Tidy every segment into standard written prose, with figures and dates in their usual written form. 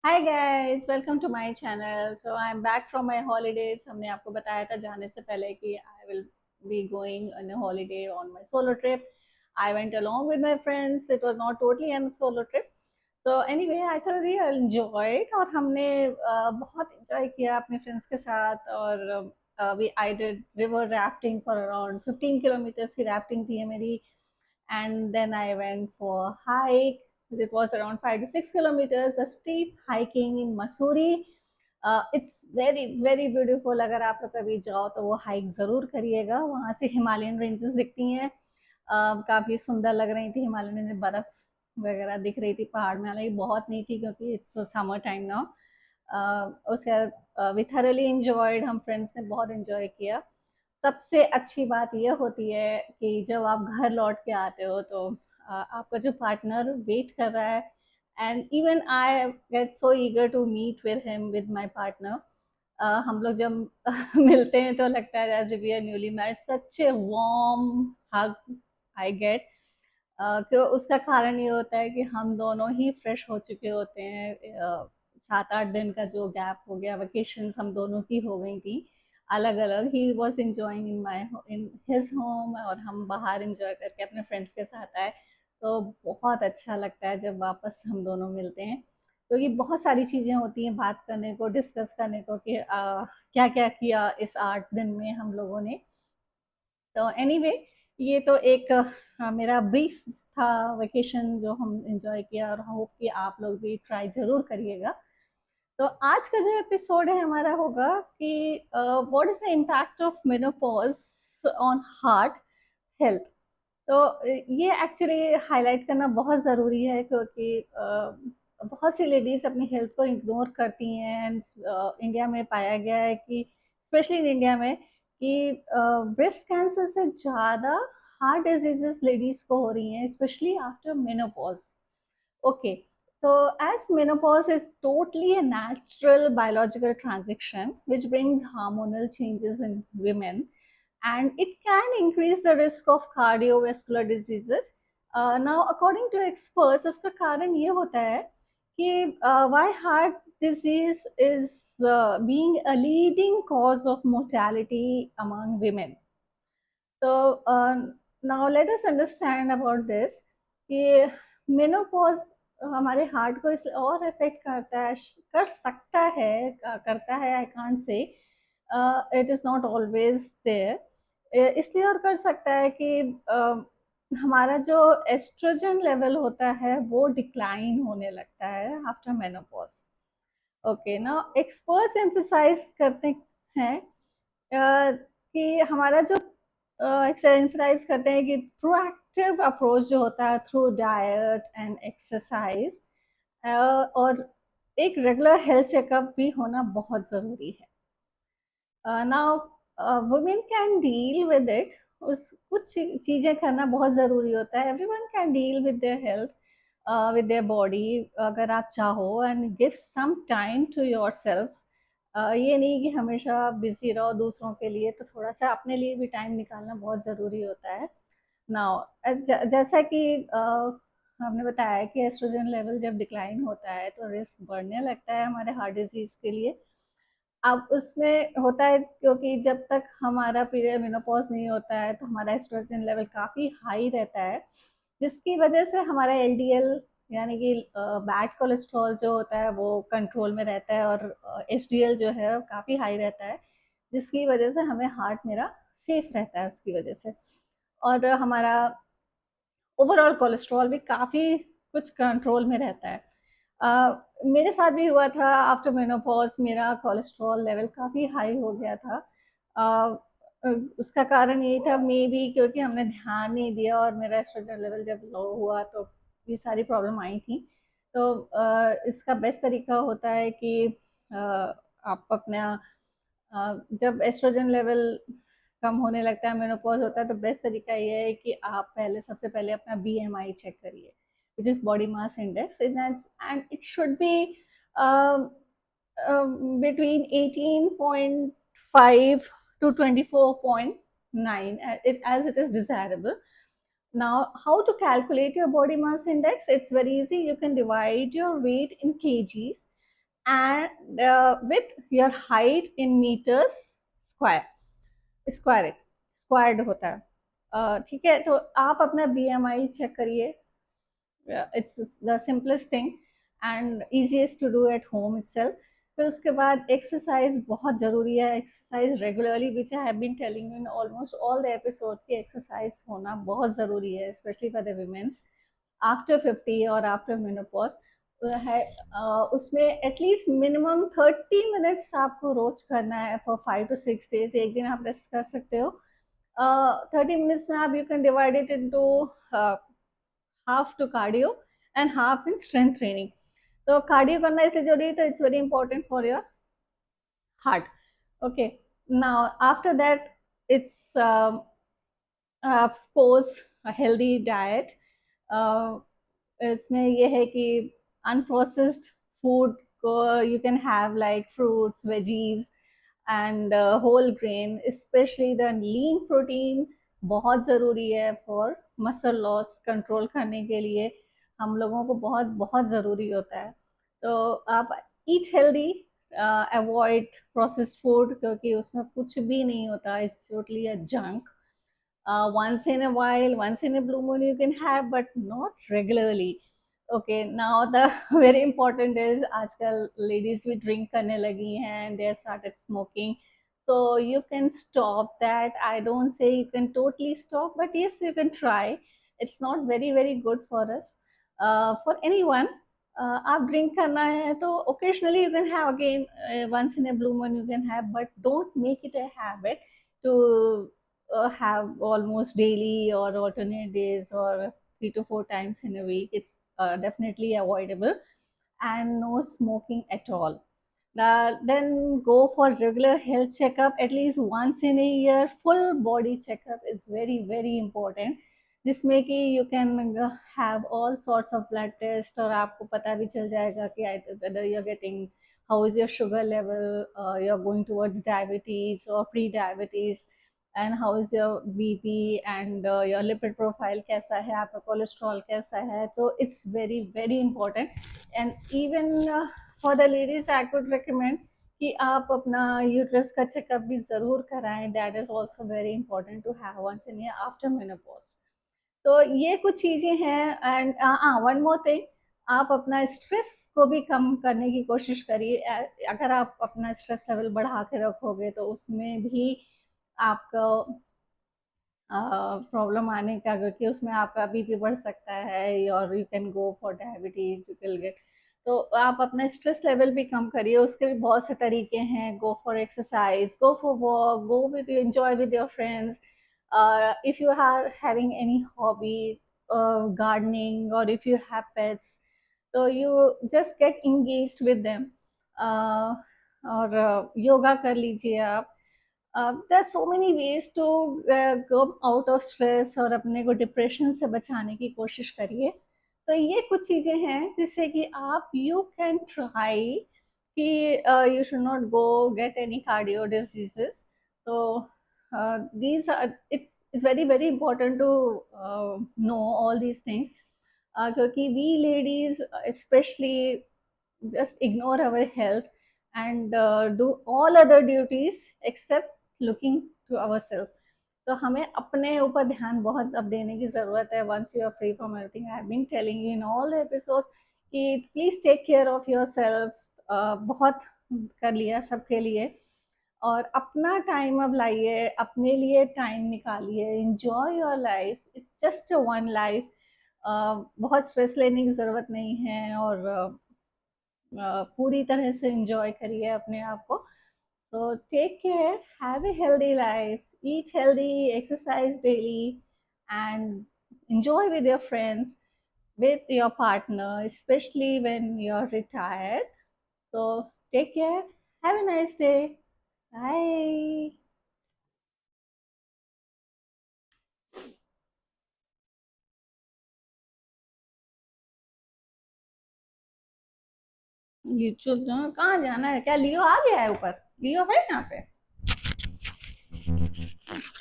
Hi guys, welcome to my channel. So I am back from my holidays. हमने आपको बताया था जाने से पहले कि I will be going on a holiday on my solo trip. I went along with my friends. It was not totally an solo trip. So anyway I thoroughly enjoyed और हमने बहुत एंजॉय किया अपने फ्रेंड्स के साथ। और we I did river rafting for around 15 kilometres की rafting थी मेरी। And then I went for a hike. It was around 5 to 6 kilometers, a steep hiking in Mussoorie. It's very very beautiful. अगर आप लोग कभी जाओ तो वो हाइक ज़रूर करिएगा। वहाँ से हिमालयन रेंजेस दिखती हैं। काफ़ी सुंदर लग रही थी हिमालयन रेंजेस। बर्फ़ वगैरह दिख रही थी पहाड़ में, हालांकि बहुत नहीं थी क्योंकि इट्स समर टाइम नाउ। उसके बाद वी थरली इंजॉयड। हम फ्रेंड्स ने बहुत इंजॉय किया। सबसे अच्छी बात ये होती है कि जब आप घर लौट के आते हो तो आपका जो पार्टनर वेट कर रहा है। And even I get so eager to meet with him, with my partner. हम लोग जब मिलते हैं तो लगता है as we are newly married. Such a warm hug I get. क्यों? उसका कारण ये होता है कि हम दोनों ही फ्रेश हो चुके होते हैं। 7-8 दिन का जो गैप हो गया, वेकेशन हम दोनों की हो गई थी अलग अलग। He was enjoying in his home और हम बाहर इंजॉय करके अपने फ्रेंड्स के साथ आए। तो बहुत अच्छा लगता है जब वापस हम दोनों मिलते हैं, क्योंकि बहुत सारी चीज़ें होती हैं बात करने को, डिस्कस करने को कि क्या क्या किया इस 8 दिन में हम लोगों ने। तो एनीवे ये तो एक मेरा ब्रीफ था वेकेशन जो हम एंजॉय किया, और होप कि आप लोग भी ट्राई जरूर करिएगा। तो आज का जो एपिसोड है हमारा होगा कि what is the impact of menopause on heart health. तो ये एक्चुअली हाईलाइट करना बहुत ज़रूरी है, क्योंकि बहुत सी लेडीज़ अपनी हेल्थ को इग्नोर करती हैं। एंड इंडिया में पाया गया है कि स्पेशली इन इंडिया में कि ब्रेस्ट कैंसर से ज़्यादा हार्ट डिजीजेस लेडीज़ को हो रही हैं, specially after menopause. Okay, so as menopause is totally a natural biological transition which brings hormonal changes in women, and it can increase the risk of cardiovascular diseases. Now according to experts, उसका कारण ये होता है कि why heart disease is being a leading cause of mortality among women. So now let us understand about this कि menopause हमारे heart को इसलिए और अफेक्ट करता है, कर सकता है, करता है, I can't say it is not always there. इसलिए और कर सकता है कि हमारा जो एस्ट्रोजन लेवल होता है वो डिक्लाइन होने लगता है आफ्टर मेनोपॉज। ओके, ना एक्सपर्ट्स एम्फसाइज करते हैं कि हमारा जो एक्सरसाइज करते हैं कि प्रोएक्टिव अप्रोच जो होता है थ्रू डाइट एंड एक्सरसाइज, और एक रेगुलर हेल्थ चेकअप भी होना बहुत ज़रूरी है। Now women can deal with it. उस कुछ चीज़ें करना बहुत ज़रूरी होता है। Everyone can deal with their health, with their body, अगर आप चाहो, and give some time to yourself. ये नहीं कि हमेशा बिजी रहो दूसरों के लिए, तो थोड़ा सा अपने लिए भी टाइम निकालना बहुत ज़रूरी होता है। नाउ जैसा कि हमने बताया कि एस्ट्रोजन लेवल जब डिक्लाइन होता है तो रिस्क बढ़ने लगता है हमारे हार्ट डिजीज़ के लिए। अब उसमें होता है क्योंकि जब तक हमारा पीरियड मेनोपॉज नहीं होता है तो हमारा एस्ट्रोजन लेवल काफ़ी हाई रहता है, जिसकी वजह से हमारा एलडीएल यानी कि बैड कोलेस्ट्रॉल जो होता है वो कंट्रोल में रहता है, और एचडीएल जो है काफ़ी हाई रहता है, जिसकी वजह से हमें हार्ट मेरा सेफ रहता है उसकी वजह से। और हमारा ओवरऑल कोलेस्ट्रॉल भी काफ़ी कुछ कंट्रोल में रहता है। मेरे साथ भी हुआ था आफ्टर मेनोपॉज, मेरा कोलेस्ट्रॉल लेवल काफ़ी हाई हो गया था। उसका कारण यही था मे बी क्योंकि हमने ध्यान नहीं दिया, और मेरा एस्ट्रोजन लेवल जब लो हुआ तो ये सारी प्रॉब्लम आई थी। तो इसका बेस्ट तरीका होता है कि आप अपना जब एस्ट्रोजन लेवल कम होने लगता है, मेनोपॉज होता है, तो बेस्ट तरीका ये है कि आप पहले सबसे पहले अपना बीएमआई चेक करिए, which is body mass index, and it should be um, between 18.5 to 24.9, as it is desirable. Now, how to calculate your body mass index? It's very easy. You can divide your weight in kgs. and with your height in meters square, square squared होता है। ठीक है, तो आप अपना BMI check करिए। It's the simplest thing and easiest to do at home itself। फिर उसके बाद एक्सरसाइज बहुत ज़रूरी है, exercise regularly, which I have been telling in almost all the episode की एक्सरसाइज होना बहुत ज़रूरी है, specially for the womens after 50 और आफ्टर मेनोपॉज है। उसमें एटलीस्ट मिनिमम 30 मिनट्स आपको रोज करना है फॉर 5 to 6 डेज। एक दिन आप रेस्ट कर सकते हो। 30 मिनट्स में आप you can divide it into half to cardio and half in strength training. तो कार्डियो करना इसलिए जरूरी है, तो it's very important for your heart. Okay, now after that it's of course healthy diet. इसमें ये है कि अनप्रोसेस्ड फूड को you can have like fruits, veggies and whole grain, specially the lean protein बहुत ज़रूरी है फॉर मसल लॉस कंट्रोल करने के लिए। हम लोगों को बहुत बहुत ज़रूरी होता है। तो आप eat healthy, avoid processed food, क्योंकि उसमें कुछ भी नहीं होता, it's totally a junk. Once in a while, once in a blue moon you can have, but not regularly. Okay, now the very important is आजकल ladies भी drink करने लगी हैं and they have started smoking. So you can stop that. I don't say you can totally stop, but yes, you can try. It's not very very good for us, for anyone. आप drink करना है तो occasionally you can have again, once in a blue moon you can have, but don't make it a habit to have almost daily or alternate days or 3 to 4 times in a week. It's definitely avoidable, and no smoking at all. Then go for regular health checkup at least once in a year. Full body checkup is very very important, जिसमें कि you can have all sorts of blood tests और आपको पता भी चल जाएगा कि whether you're getting, how is your sugar level, you're going towards diabetes or pre-diabetes, and how is your BP and your lipid profile कैसा है, आपका कोलेस्ट्रॉल कैसा है। तो it's very very important, and even for the ladies I could recommend कि आप अपना uterus का चेकअप भी ज़रूर कराएं। That is also very important to have once in year after menopause. तो ये कुछ चीज़ें हैं। एंड वन मोर थिंग, आप अपना स्ट्रेस को भी कम करने की कोशिश करिए। अगर आप अपना स्ट्रेस लेवल बढ़ा के रखोगे तो उसमें भी आपको प्रॉब्लम आने का, क्योंकि उसमें आपका बीपी बढ़ सकता है और you can go for diabetes, you can get. तो आप अपना स्ट्रेस लेवल भी कम करिए, उसके भी बहुत से तरीके हैं। Go for exercise, go for walk, go with enjoy with your friends. If you are having any hobby, gardening, और इफ यू हैव पेट्स, तो you just get engaged with them. और योगा कर लीजिए आप। There are so many ways to come out of stress, और अपने को depression से बचाने की कोशिश करिए। तो ये कुछ चीज़ें हैं जिससे कि आप यू कैन ट्राई कि you should not go get any cardio diseases. तो these are, it's very very important to know all these things, क्योंकि we ladies especially just ignore our health and do all other duties except looking to ourselves। तो हमें अपने ऊपर ध्यान बहुत अब देने की ज़रूरत है। Once you are free from everything, I have been telling you in all the episode कि please take care of yourself. बहुत कर लिया सबके लिए, और अपना टाइम अब लाइए, अपने लिए टाइम निकालिए। Enjoy your life, it's just one life. बहुत स्ट्रेस लेने की ज़रूरत नहीं है, और पूरी तरह से इंजॉय करिए अपने आप को। तो take care, have a healthy life, eat healthy, exercise daily, and enjoy with your friends, with your partner, especially when you're retired. So take care, have a nice day, bye। ये चुप जाओ, कहाँ जाना है? क्या लियो आ गया है ऊपर? लियो है यहाँ पे?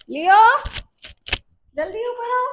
लियो, जल्दी ऊपर आओ।